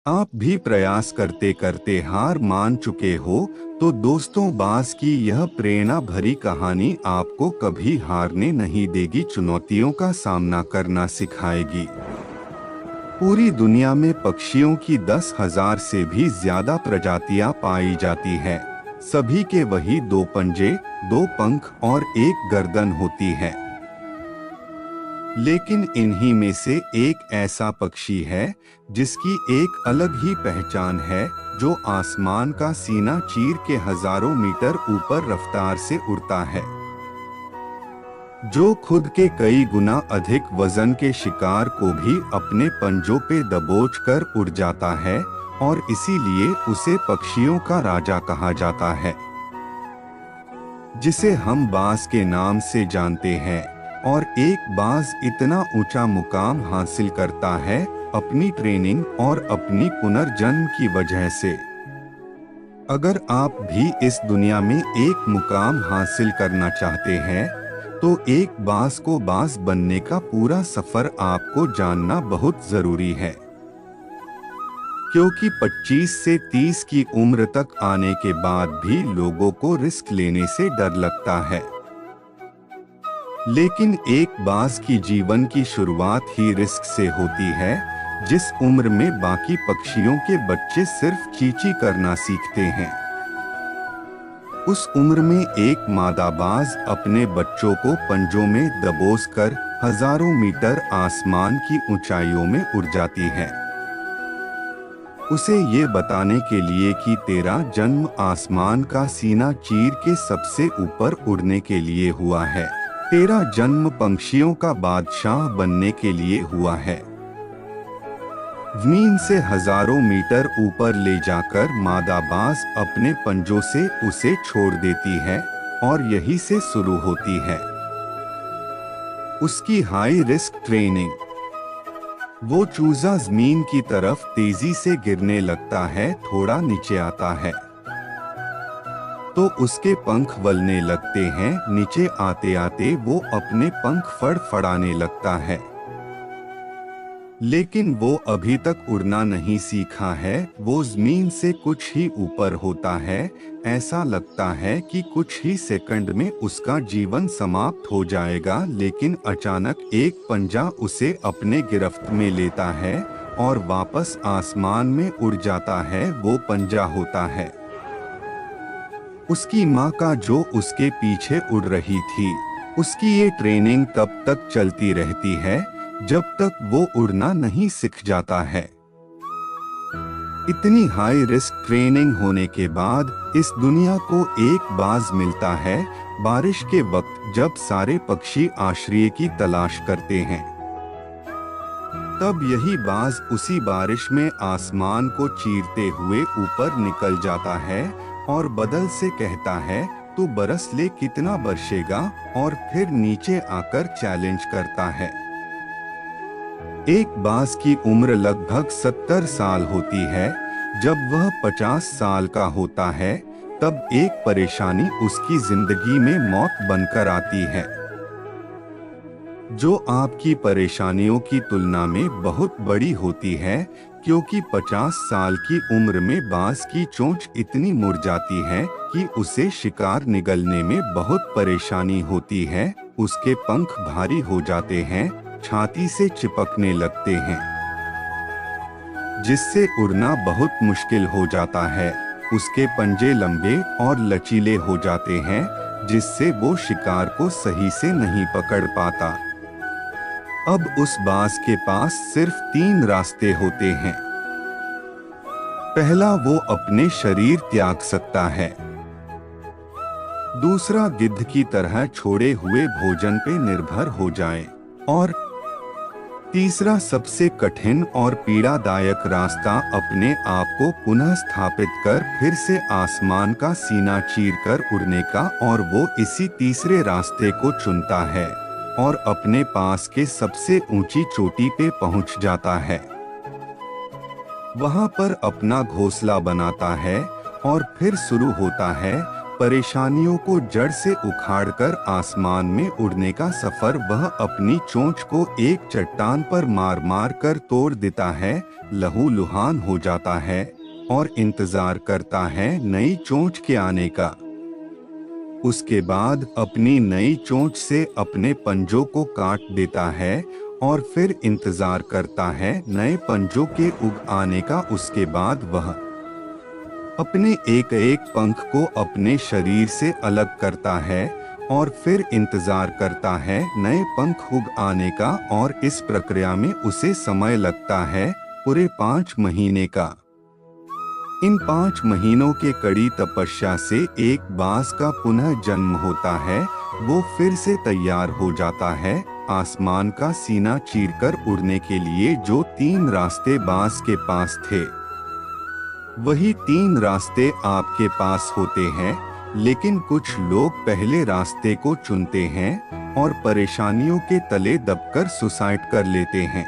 आप भी प्रयास करते करते हार मान चुके हो, तो दोस्तों बाज की यह प्रेरणा भरी कहानी आपको कभी हारने नहीं देगी, चुनौतियों का सामना करना सिखाएगी। पूरी दुनिया में पक्षियों की 10,000 से भी ज्यादा प्रजातियां पाई जाती है। सभी के वही दो पंजे, दो पंख और एक गर्दन होती है। लेकिन इन्हीं में से एक ऐसा पक्षी है जिसकी एक अलग ही पहचान है, जो आसमान का सीना चीर के हजारों मीटर ऊपर रफ्तार से उड़ता है, जो खुद के कई गुना अधिक वजन के शिकार को भी अपने पंजों पे दबोच कर उड़ जाता है, और इसीलिए उसे पक्षियों का राजा कहा जाता है, जिसे हम बाज के नाम से जानते हैं। और एक बाज इतना ऊंचा मुकाम हासिल करता है अपनी ट्रेनिंग और अपनी पुनर्जन्म की वजह से। अगर आप भी इस दुनिया में एक मुकाम हासिल करना चाहते हैं, तो एक बाज को बाज बनने का पूरा सफर आपको जानना बहुत जरूरी है। क्योंकि 25 से 30 की उम्र तक आने के बाद भी लोगों को रिस्क लेने से डर लगता है, लेकिन एक बाज की जीवन की शुरुआत ही रिस्क से होती है, जिस उम्र में बाकी पक्षियों के बच्चे सिर्फ चींची करना सीखते हैं। उस उम्र में एक मादा बाज अपने बच्चों को पंजों में दबोचकर हजारों मीटर आसमान की ऊंचाइयों में उड़ जाती है, उसे ये बताने के लिए कि तेरा जन्म आसमान का सीना चीर के सबसे ऊपर उड़ने के लिए हुआ है, तेरा जन्म पंछियों का बादशाह बनने के लिए हुआ है। जमीन से हजारों मीटर ऊपर ले जाकर मादा बाज अपने पंजों से उसे छोड़ देती है, और यही से शुरू होती है उसकी हाई रिस्क ट्रेनिंग। वो चूजा जमीन की तरफ तेजी से गिरने लगता है, थोड़ा नीचे आता है तो उसके पंख वलने लगते हैं, नीचे आते आते वो अपने पंख फड़फड़ाने लगता है। लेकिन वो अभी तक उड़ना नहीं सीखा है, वो जमीन से कुछ ही ऊपर होता है। ऐसा लगता है कि कुछ ही सेकंड में उसका जीवन समाप्त हो जाएगा, लेकिन अचानक एक पंजा उसे अपने गिरफ्त में लेता है और वापस आसमान में उड़ जाता है। वो पंजा होता है उसकी माँ का, जो उसके पीछे उड़ रही थी। उसकी ये ट्रेनिंग तब तक चलती रहती है जब तक वो उड़ना नहीं सीख जाता है। इतनी हाई रिस्क ट्रेनिंग होने के बाद इस दुनिया को एक बाज मिलता है, बारिश के वक्त जब सारे पक्षी आश्रय की तलाश करते हैं। तब यही बाज उसी बारिश में आसमान को चीरते हुए ऊपर निकल जाता है और बदल से कहता है, तू बरस ले, कितना बरसेगा, और फिर नीचे आकर चैलेंज करता है। एक बाज की उम्र लगभग 70 साल होती है। जब वह 50 साल का होता है, तब एक परेशानी उसकी जिंदगी में मौत बनकर आती है, जो आपकी परेशानियों की तुलना में बहुत बड़ी होती है। क्योंकि 50 साल की उम्र में बाज की चोंच इतनी मुड़ जाती है कि उसे शिकार निगलने में बहुत परेशानी होती है। उसके पंख भारी हो जाते हैं, छाती से चिपकने लगते हैं, जिससे उड़ना बहुत मुश्किल हो जाता है। उसके पंजे लंबे और लचीले हो जाते हैं, जिससे वो शिकार को सही से नहीं पकड़ पाता। अब उस बाज के पास सिर्फ 3 रास्ते होते हैं। पहला, वो अपने शरीर त्याग सकता है। दूसरा, गिद्ध की तरह छोड़े हुए भोजन पे निर्भर हो जाए। और तीसरा, सबसे कठिन और पीड़ादायक रास्ता, अपने आप को पुनः स्थापित कर फिर से आसमान का सीना चीरकर उड़ने का। और वो इसी तीसरे रास्ते को चुनता है और अपने पास के सबसे ऊंची चोटी पे पहुंच जाता है। वहां पर अपना घोंसला बनाता है और फिर शुरू होता है परेशानियों को जड़ से उखाड़कर आसमान में उड़ने का सफर वह अपनी चोंच को एक चट्टान पर मार मार कर तोड़ देता है, लहूलुहान हो जाता है और इंतजार करता है नई चोंच के आने का। उसके बाद अपनी नई चोंच से अपने पंजों को काट देता है और फिर इंतजार करता है नए पंजों के उग आने का। उसके बाद वह अपने एक एक पंख को अपने शरीर से अलग करता है और फिर इंतजार करता है नए पंख उग आने का, और इस प्रक्रिया में उसे समय लगता है पूरे 5 महीने का। इन 5 महीनों के कड़ी तपस्या से एक बाज का पुनः जन्म होता है। वो फिर से तैयार हो जाता है आसमान का सीना चीरकर उड़ने के लिए। जो 3 रास्ते बाज के पास थे वही 3 रास्ते आपके पास होते हैं, लेकिन कुछ लोग पहले रास्ते को चुनते हैं और परेशानियों के तले दबकर सुसाइड कर लेते हैं।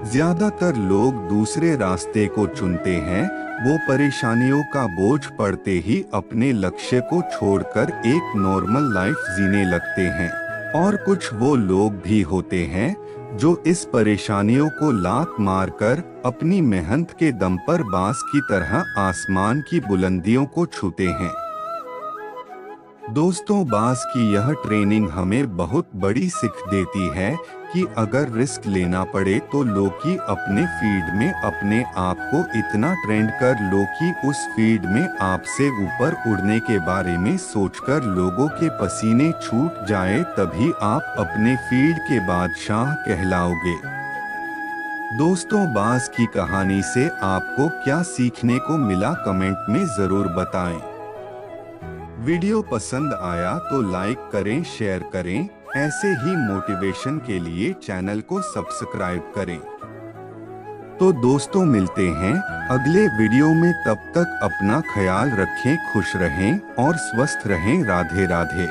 ज्यादातर लोग दूसरे रास्ते को चुनते हैं। वो परेशानियों का बोझ पड़ते ही अपने लक्ष्य को छोड़कर एक नॉर्मल लाइफ जीने लगते हैं। और कुछ वो लोग भी होते हैं जो इस परेशानियों को लात मारकर अपनी मेहनत के दम पर बाज की तरह आसमान की बुलंदियों को छूते हैं। दोस्तों, बाज की यह ट्रेनिंग हमें बहुत बड़ी सीख देती है कि अगर रिस्क लेना पड़े तो लोकी अपने फील्ड में अपने आप को इतना ट्रेंड कर लो कि उस फील्ड में आपसे ऊपर उड़ने के बारे में सोचकर लोगों के पसीने छूट जाए, तभी आप अपने फील्ड के बादशाह कहलाओगे। दोस्तों, बाज की कहानी से आपको क्या सीखने को मिला कमेंट में जरूर बताएं। वीडियो पसंद आया तो लाइक करें, शेयर करें। ऐसे ही मोटिवेशन के लिए चैनल को सब्सक्राइब करें। तो दोस्तों, मिलते हैं अगले वीडियो में। तब तक अपना ख्याल रखें, खुश रहें और स्वस्थ रहें। राधे राधे।